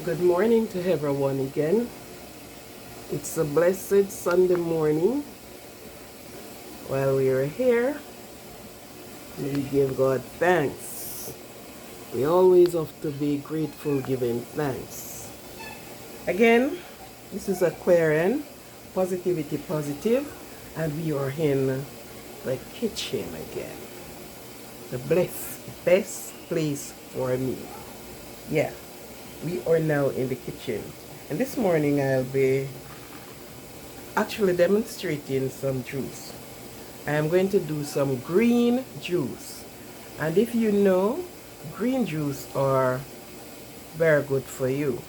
Good morning to everyone again. It's a blessed Sunday morning. While we are here, we give God thanks. We always have to be grateful, giving thanks. Again, this is Aquarian, Positivity Positive, and we are in the kitchen again. The best place for me. Yeah, we are now in the kitchen. And this morning I'll be actually demonstrating some juice. I am going to do some green juice. And if you know, green juice are very good for you.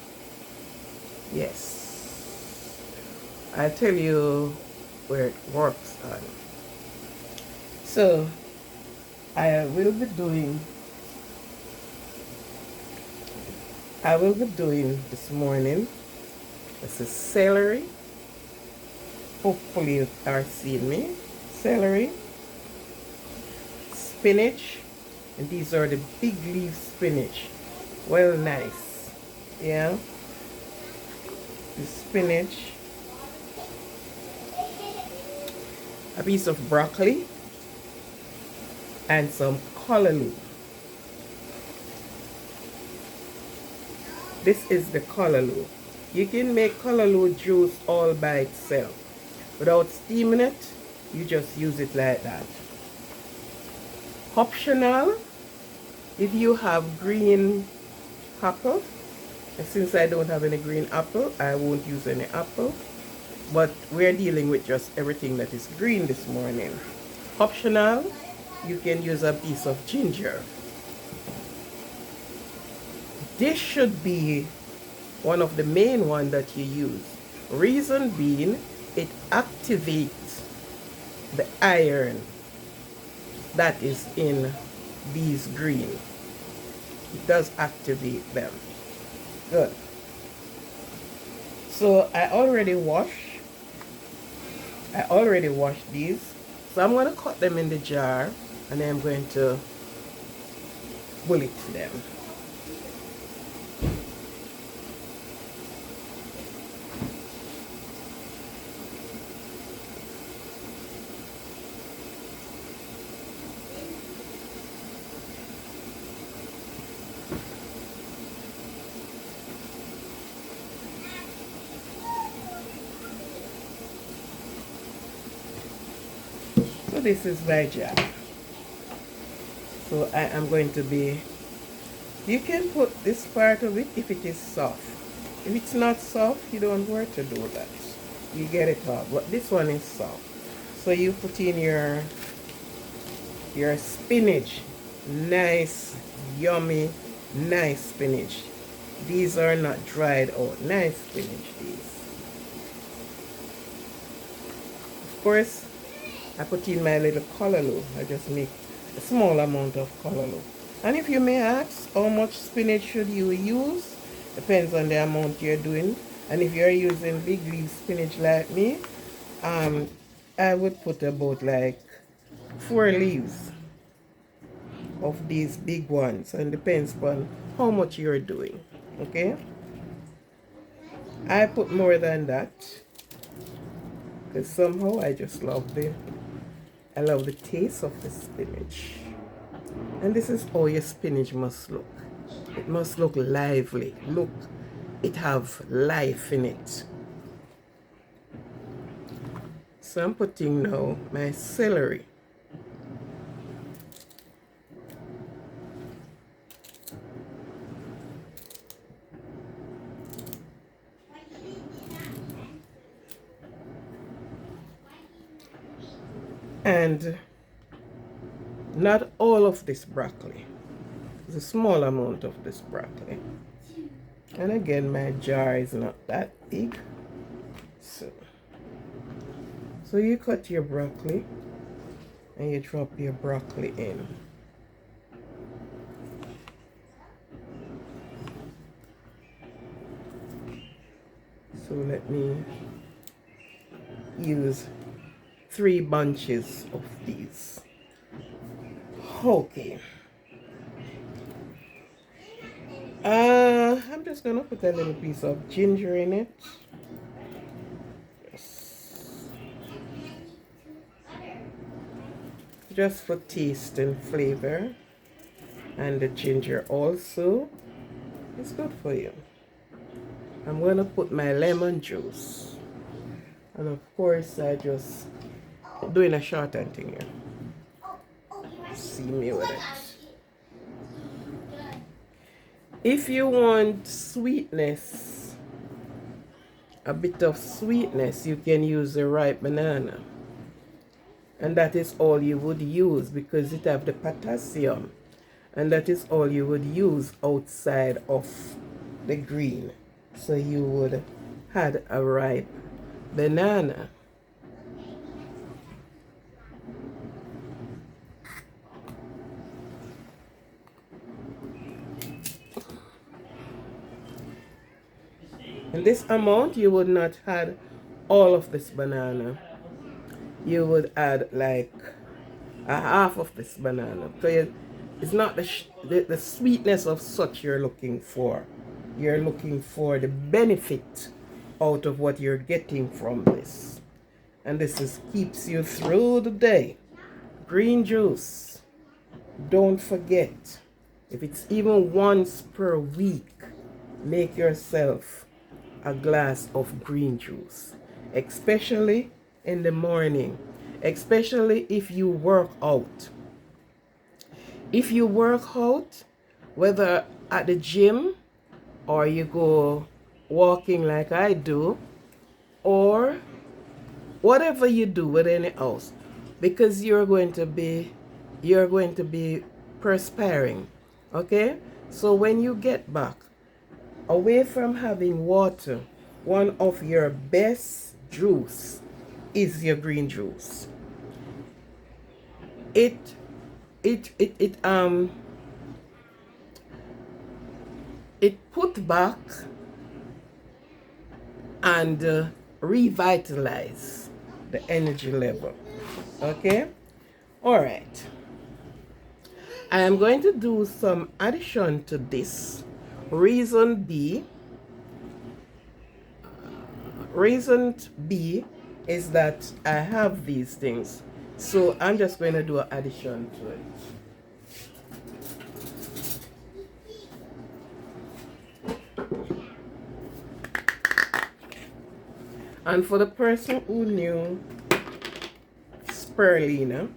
Yes. I'll tell you where it works on. So I will be doing this morning. This is celery. Hopefully you are seeing me. Celery, spinach, and these are the big leaf spinach. Well, nice. Yeah. The spinach, a piece of broccoli, and some callaloo. This is the callaloo. You can make callaloo juice all by itself. Without steaming it, you just use it like that. Optional, if you have green apple, and since I don't have any green apple, I won't use any apple. But we're dealing with just everything that is green this morning. Optional, you can use a piece of ginger. This should be one of the main ones that you use. Reason being, it activates the iron that is in these green. It does activate them. Good. So I already washed these. So I'm going to cut them in the jar and then I'm going to bullet them. So this is my jar. So I am going to be, you can put this part of it if it is soft. If it's not soft, you don't want to do that. You get it off, but this one is soft. So you put in your spinach. Nice, yummy, nice spinach. These are not dried out. Nice spinach, these. Of course, I put in my little callaloo. I just make a small amount of callaloo. And if you may ask, how much spinach should you use? Depends on the amount you're doing. And if you're using big leaf spinach like me, I would put about like 4 leaves of these big ones. And depends on how much you're doing. Okay? I put more than that. Because somehow I just love the taste of the spinach. And this is how your spinach must look. It must look lively. Look, it have life in it. So I'm putting now my celery. And not all of this broccoli. It's a small amount of this broccoli. And again, my jar is not that big. So you cut your broccoli and you drop your broccoli in. So let me use 3 bunches of these. Okay. I'm just gonna put a little piece of ginger in it. Just for taste and flavor. And the ginger also is good for you. I'm gonna put my lemon juice. And of course I just doing a shorthand thing here. See me with it. If you want sweetness, a bit of sweetness, you can use a ripe banana. And that is all you would use because it have the potassium. And that is all you would use outside of the green. So you would add a ripe banana. In this amount, you would not add all of this banana. You would add like a half of this banana. So it's not the sweetness of such you're looking for. You're looking for the benefit out of what you're getting from this. And this keeps you through the day. Green juice. Don't forget, if it's even once per week, make yourself a glass of green juice, especially in the morning, especially if you work out. If you work out, whether at the gym or you go walking like I do, or whatever you do within the house, because you're going to be perspiring, okay? So when you get back, away from having water, one of your best juice is your green juice. It put back and revitalize the energy level. Okay? All right. I am going to do some addition to this. Reason B is that I have these things. So I'm just going to do an addition to it. And for the person who knew spirulina,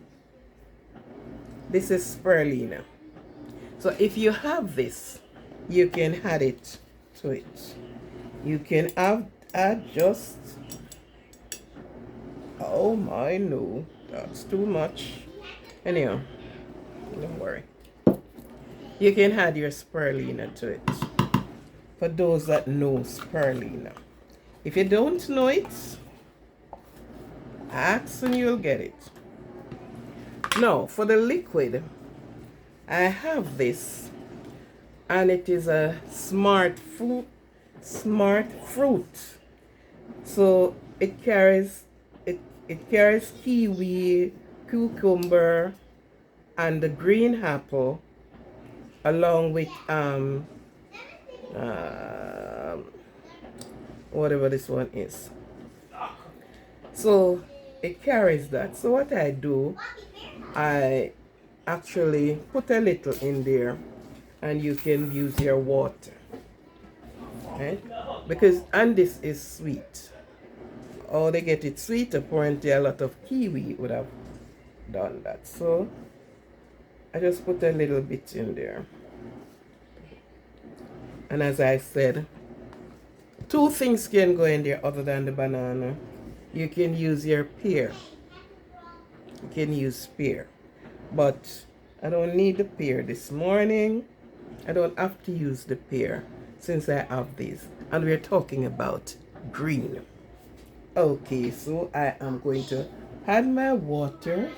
this is spirulina. So if you have this, you can add it to it. You can add just, oh my, no, that's too much. Anyhow, don't worry. You can add your spirulina to it. For those that know spirulina. If you don't know it, ask and you'll get it. Now, for the liquid, I have this, and it is a smart fruit. So it carries kiwi, cucumber, and the green apple, along with whatever this one is. So it carries that. So what I do, I actually put a little in there, and you can use your water, right? Because, and this is sweet. Oh, they get it sweet. Apparently a lot of kiwi would have done that. So I just put a little bit in there. And as I said, 2 things can go in there other than the banana. You can use your pear. You can use pear. But I don't need the pear this morning. I don't have to use the pear since I have these. And we're talking about green. Okay, so I am going to add my water.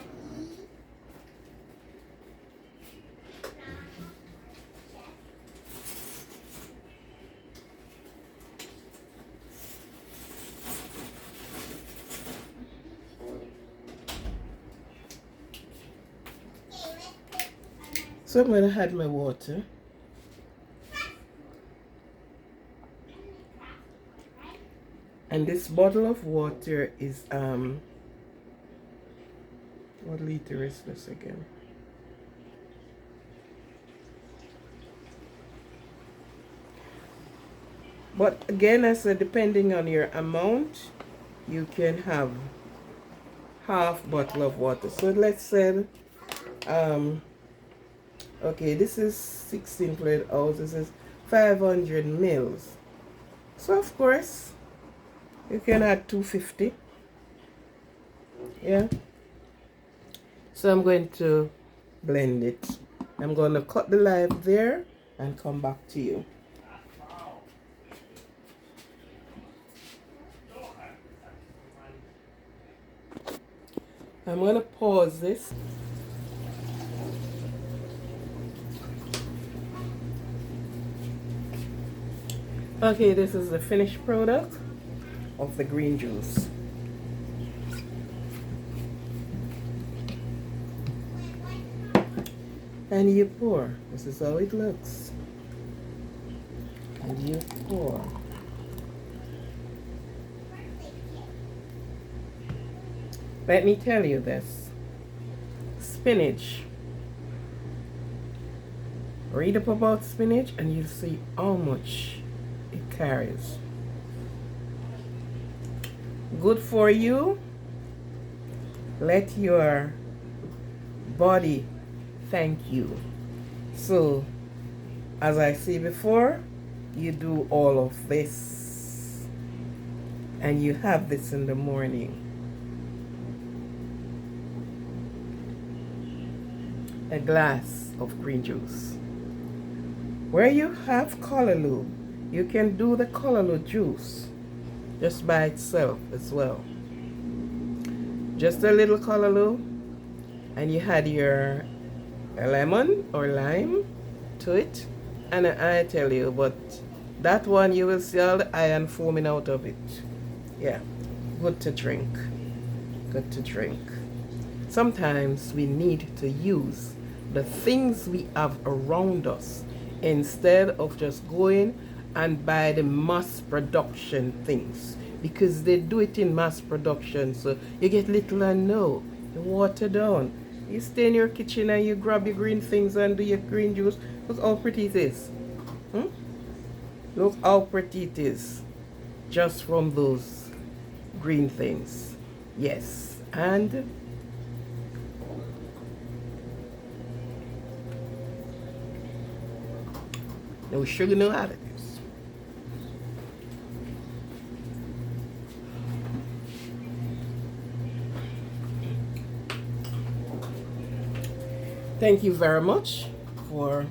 So I'm going to add my water. And this bottle of water is what liter is this again? But again, I said, depending on your amount, you can have half bottle of water. So let's say, okay, this is 16 fluid ounce. This is 500 mils. So of course, you can add 250. Yeah. So I'm going to blend it. I'm going to cut the live there and come back to you. I'm going to pause this. Okay, this is the finished product of the green juice. And you pour. This is how it looks. And you pour. Let me tell you this. Spinach. Read up about spinach and you'll see how much it carries. Good for you. Let your body thank you. So, as I said before, you do all of this and you have this in the morning. A glass of green juice. Where you have Callaloo, you can do the Callaloo juice just by itself as well. Just a little Callaloo, and you had your lemon or lime to it, and I tell you, but that one you will see all the iron foaming out of it. Yeah, good to drink. Good to drink. Sometimes we need to use the things we have around us instead of just going and buy the mass production things, because they do it in mass production, so you get little and no. You water down. You stay in your kitchen and you grab your green things and do your green juice. Look how pretty it is. Look how pretty it is just from those green things. Yes, and no sugar, no additives. Thank you very much for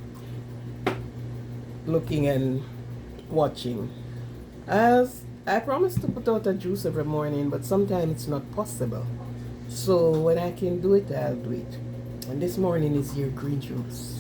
looking and watching. As I promise to put out a juice every morning, but sometimes it's not possible. So when I can do it, I'll do it. And this morning is your green juice.